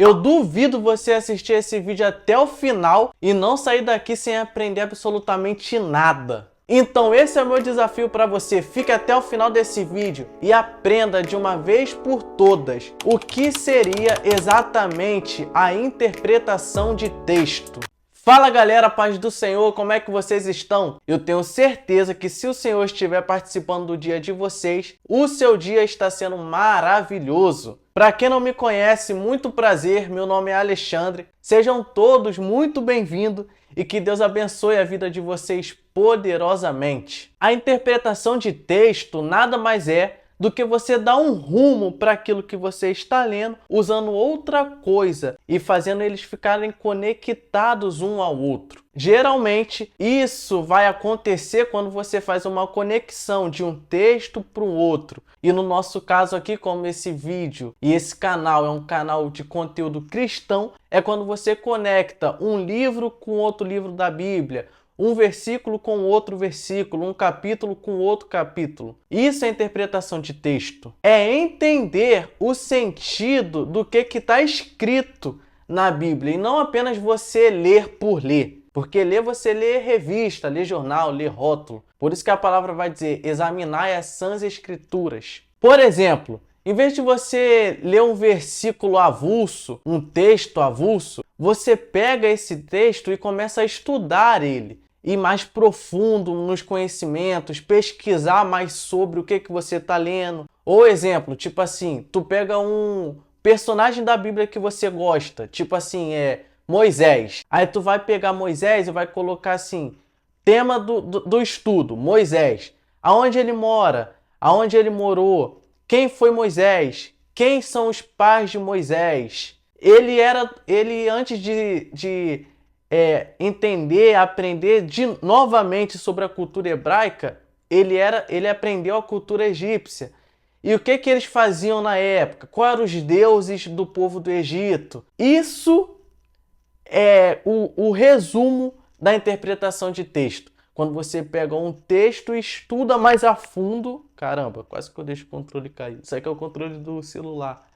Eu duvido você assistir esse vídeo até o final e não sair daqui sem aprender absolutamente nada. Então esse é o meu desafio para você. Fique até o final desse vídeo e aprenda de uma vez por todas o que seria exatamente a interpretação de texto. Fala galera, paz do Senhor, como é que vocês estão? Eu tenho certeza que se o Senhor estiver participando do dia de vocês, o seu dia está sendo maravilhoso. Para quem não me conhece, muito prazer, meu nome é Alexandre. Sejam todos muito bem-vindos e que Deus abençoe a vida de vocês poderosamente. A interpretação de texto nada mais é do que você dar um rumo para aquilo que você está lendo, usando outra coisa e fazendo eles ficarem conectados um ao outro. Geralmente, isso vai acontecer quando você faz uma conexão de um texto para o outro. E no nosso caso aqui, como esse vídeo e esse canal é um canal de conteúdo cristão, é quando você conecta um livro com outro livro da Bíblia, um versículo com outro versículo, um capítulo com outro capítulo. Isso é interpretação de texto. É entender o sentido do que está escrito na Bíblia e não apenas você ler por ler. Porque ler, você lê revista, lê jornal, lê rótulo. Por isso que a palavra vai dizer, examinai as sãs escrituras. Por exemplo, em vez de você ler um versículo avulso, um texto avulso, você pega esse texto e começa a estudar ele. Ir mais profundo nos conhecimentos, pesquisar mais sobre o que você está lendo. Ou exemplo, tipo assim, tu pega um personagem da Bíblia que você gosta, tipo assim, Moisés. Aí tu vai pegar Moisés e vai colocar assim, tema do estudo, Moisés. Aonde ele mora, aonde ele morou, quem foi Moisés, quem são os pais de Moisés. Ele antes de entender, aprender novamente sobre a cultura hebraica, ele aprendeu a cultura egípcia. E o que eles faziam na época? Quais eram os deuses do povo do Egito? Isso é o resumo da interpretação de texto. Quando você pega um texto e estuda mais a fundo... Caramba, quase que eu deixo o controle cair. Isso aqui é o controle do celular,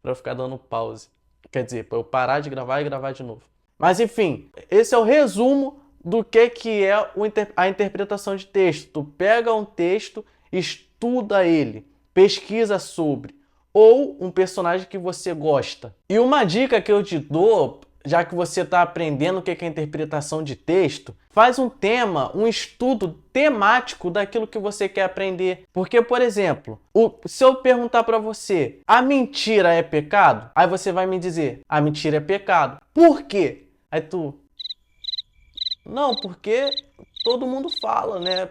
para ficar dando pause. Quer dizer, para eu parar de gravar e gravar de novo. Mas enfim, esse é o resumo do que é a interpretação de texto. Tu pega um texto, estuda ele, pesquisa sobre, ou um personagem que você gosta. E uma dica que eu te dou, já que você está aprendendo o que é a interpretação de texto, faz um tema, um estudo temático daquilo que você quer aprender. Porque, por exemplo, se eu perguntar para você, a mentira é pecado? Aí você vai me dizer, a mentira é pecado. Por quê? Aí tu... Não, porque todo mundo fala, né?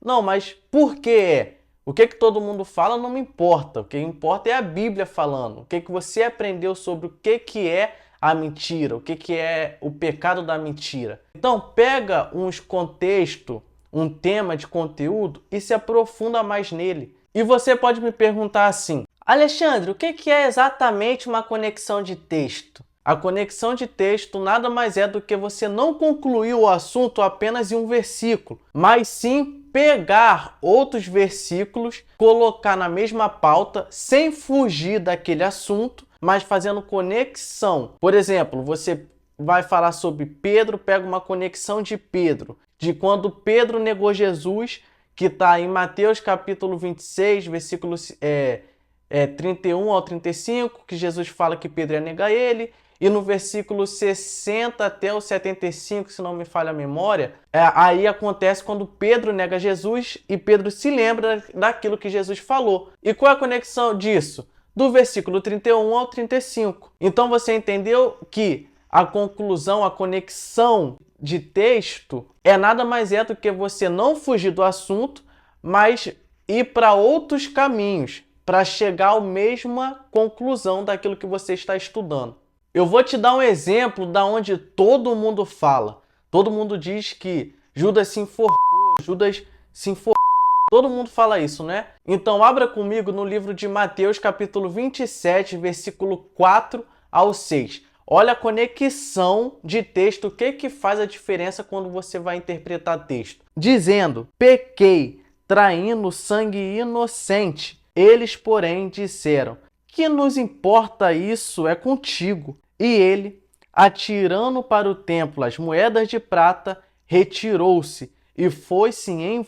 Não, mas por quê? O que todo mundo fala não me importa. O que importa é a Bíblia falando. O que você aprendeu sobre o que é a mentira, o que é o pecado da mentira. Então, pega uns contextos, um tema de conteúdo e se aprofunda mais nele. E você pode me perguntar assim, Alexandre, o que é exatamente uma conexão de texto? A conexão de texto nada mais é do que você não concluir o assunto apenas em um versículo, mas sim pegar outros versículos, colocar na mesma pauta, sem fugir daquele assunto, mas fazendo conexão. Por exemplo, você vai falar sobre Pedro, pega uma conexão de Pedro, de quando Pedro negou Jesus, que está em Mateus capítulo 26, versículos 31 ao 35, que Jesus fala que Pedro ia negar ele. E no versículo 60 até o 75, se não me falha a memória, aí acontece quando Pedro nega Jesus e Pedro se lembra daquilo que Jesus falou. E qual é a conexão disso? Do versículo 31 ao 35. Então você entendeu que a conclusão, a conexão de texto é nada mais do que você não fugir do assunto, mas ir para outros caminhos para chegar à mesma conclusão daquilo que você está estudando. Eu vou te dar um exemplo da onde todo mundo fala. Todo mundo diz que Judas se enforcou, Judas se enforcou. Todo mundo fala isso, né? Então abra comigo no livro de Mateus, capítulo 27, versículo 4 ao 6. Olha a conexão de texto, o que faz a diferença quando você vai interpretar texto. Dizendo, pequei, traindo sangue inocente. Eles, porém, disseram, que nos importa isso é contigo. E ele, atirando para o templo as moedas de prata, retirou-se e foi-se em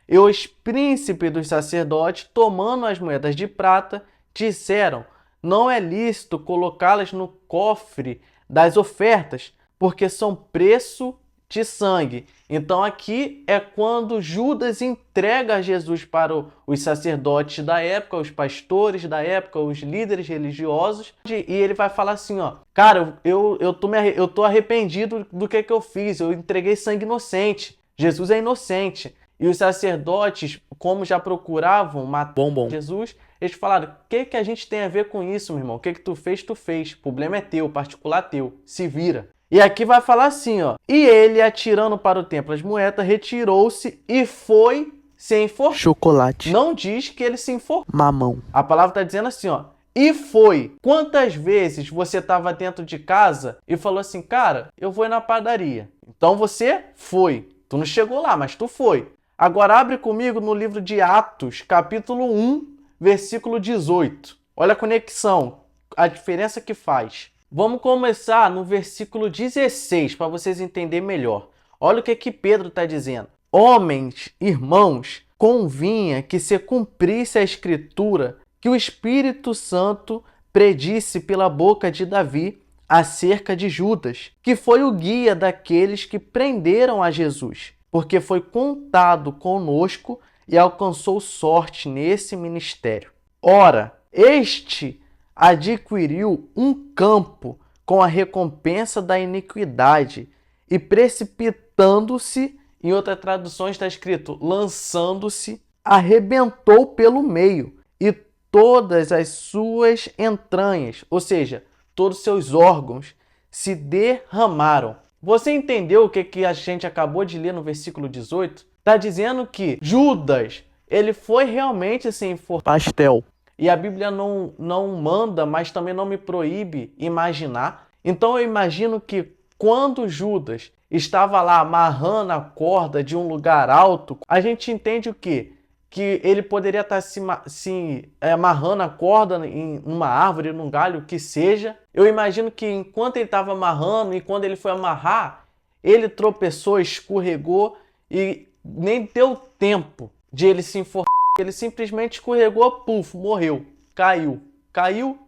E os príncipes dos sacerdotes, tomando as moedas de prata, disseram: não é lícito colocá-las no cofre das ofertas, porque são preço de sangue. Então aqui é quando Judas entrega Jesus para os sacerdotes da época, os pastores da época, os líderes religiosos, e ele vai falar assim, ó, cara, eu tô arrependido do que eu fiz, eu entreguei sangue inocente, Jesus é inocente. E os sacerdotes, como já procuravam matar Jesus, eles falaram, o que a gente tem a ver com isso, meu irmão? O que tu fez, tu fez. O problema é teu, particular teu. Se vira. E aqui vai falar assim, ó. E ele, atirando para o templo as moedas, retirou-se e foi se enforcar. Chocolate. Não diz que ele se enforcou. Mamão. A palavra está dizendo assim, ó. E foi. Quantas vezes você estava dentro de casa e falou assim, cara, eu vou na padaria. Então você foi. Tu não chegou lá, mas tu foi. Agora abre comigo no livro de Atos, capítulo 1, versículo 18. Olha a conexão, a diferença que faz. Vamos começar no versículo 16, para vocês entenderem melhor. Olha o que Pedro está dizendo. Homens, irmãos, convinha que se cumprisse a escritura que o Espírito Santo predisse pela boca de Davi acerca de Judas, que foi o guia daqueles que prenderam a Jesus, porque foi contado conosco e alcançou sorte nesse ministério. Ora, este adquiriu um campo com a recompensa da iniquidade e precipitando-se, em outras traduções está escrito, lançando-se, arrebentou pelo meio e todas as suas entranhas, ou seja, todos os seus órgãos, se derramaram. Você entendeu o que a gente acabou de ler no versículo 18? Está dizendo que Judas, ele foi realmente sem pastel. E a Bíblia não manda, mas também não me proíbe imaginar. Então eu imagino que quando Judas estava lá amarrando a corda de um lugar alto, a gente entende o quê? Que ele poderia estar se amarrando a corda em uma árvore, num galho, o que seja. Eu imagino que enquanto ele estava amarrando e quando ele foi amarrar, ele tropeçou, escorregou e nem deu tempo de ele se enforcar. Ele simplesmente escorregou, puf, morreu, caiu,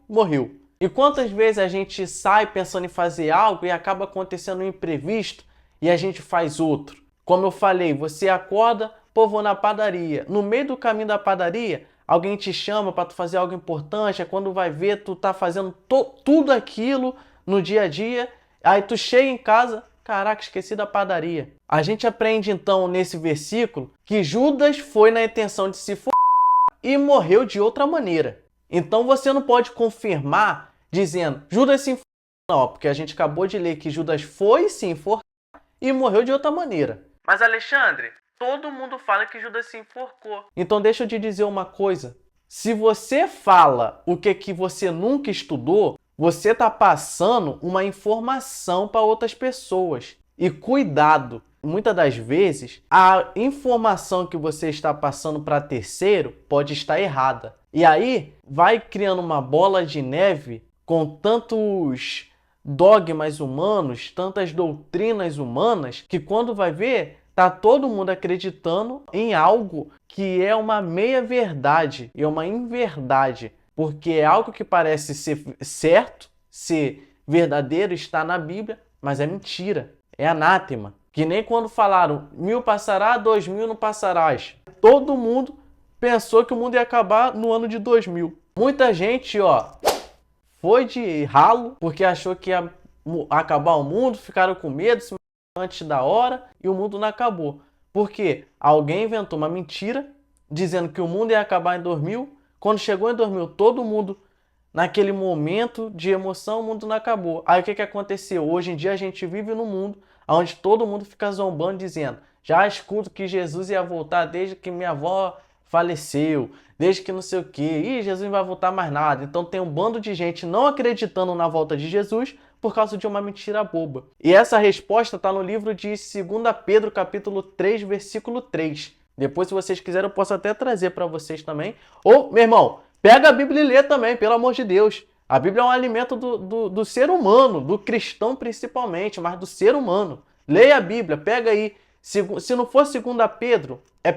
morreu. E quantas vezes a gente sai pensando em fazer algo e acaba acontecendo um imprevisto e a gente faz outro? Como eu falei, você acorda, pô, vou na padaria. No meio do caminho da padaria, alguém te chama para tu fazer algo importante, é quando vai ver, tu tá fazendo tudo aquilo no dia a dia, aí tu chega em casa, caraca, esqueci da padaria. A gente aprende então nesse versículo que Judas foi na intenção de se e morreu de outra maneira. Então você não pode confirmar dizendo Judas se enforcou. Não, porque a gente acabou de ler que Judas foi se enforcar e morreu de outra maneira. Mas Alexandre, todo mundo fala que Judas se enforcou. Então deixa eu te dizer uma coisa. Se você fala o que você nunca estudou, você está passando uma informação para outras pessoas. E cuidado, muitas das vezes, a informação que você está passando para terceiro pode estar errada. E aí, vai criando uma bola de neve com tantos dogmas humanos, tantas doutrinas humanas, que quando vai ver, tá todo mundo acreditando em algo que é uma meia-verdade e uma inverdade. Porque é algo que parece ser certo, ser verdadeiro, está na Bíblia, mas é mentira, é anátema. Que nem quando falaram 1000 passará, 2000 não passarás. Todo mundo pensou que o mundo ia acabar no ano de 2000. Muita gente, ó, foi de ralo porque achou que ia acabar o mundo, ficaram com medo, se antes da hora e o mundo não acabou. Porque alguém inventou uma mentira dizendo que o mundo ia acabar em 2000. Quando chegou em 2000, todo mundo, naquele momento de emoção, o mundo não acabou. Aí o que aconteceu? Hoje em dia a gente vive num mundo onde todo mundo fica zombando, dizendo já escuto que Jesus ia voltar desde que minha avó faleceu, desde que não sei o que, e Jesus não vai voltar mais nada. Então tem um bando de gente não acreditando na volta de Jesus por causa de uma mentira boba. E essa resposta está no livro de 2 Pedro, capítulo 3, versículo 3. Depois, se vocês quiserem, eu posso até trazer para vocês também. Ou, meu irmão, Pega a Bíblia e lê também, pelo amor de Deus. A Bíblia é um alimento do ser humano, do cristão principalmente, mas do ser humano. Leia a Bíblia, pega aí. Se não for 2 Pedro, é 1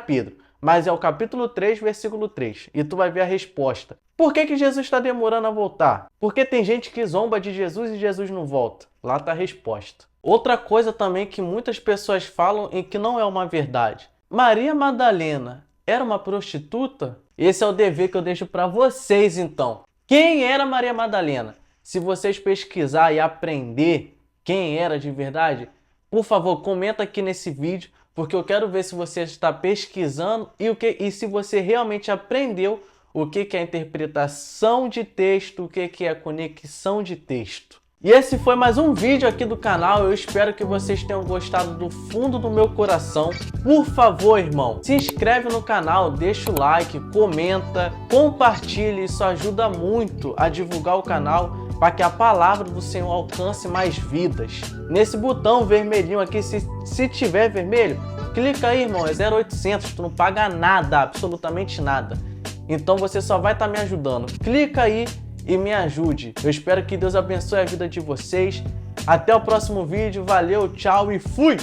Pedro. Mas é o capítulo 3, versículo 3. E tu vai ver a resposta. Por que Jesus está demorando a voltar? Porque tem gente que zomba de Jesus e Jesus não volta. Lá está a resposta. Outra coisa também que muitas pessoas falam e que não é uma verdade. Maria Madalena era uma prostituta? Esse é o dever que eu deixo para vocês então. Quem era Maria Madalena? Se vocês pesquisar e aprender quem era de verdade, por favor, comenta aqui nesse vídeo, porque eu quero ver se você está pesquisando e se você realmente aprendeu o que é interpretação de texto, o que é conexão de texto. E esse foi mais um vídeo aqui do canal, eu espero que vocês tenham gostado do fundo do meu coração. Por favor, irmão, se inscreve no canal, deixa o like, comenta, compartilhe, isso ajuda muito a divulgar o canal para que a palavra do Senhor alcance mais vidas. Nesse botão vermelhinho aqui, se tiver vermelho, clica aí, irmão, é 0800, tu não paga nada, absolutamente nada. Então você só vai estar me ajudando. Clica aí e me ajude. Eu espero que Deus abençoe a vida de vocês. Até o próximo vídeo. Valeu, tchau e fui!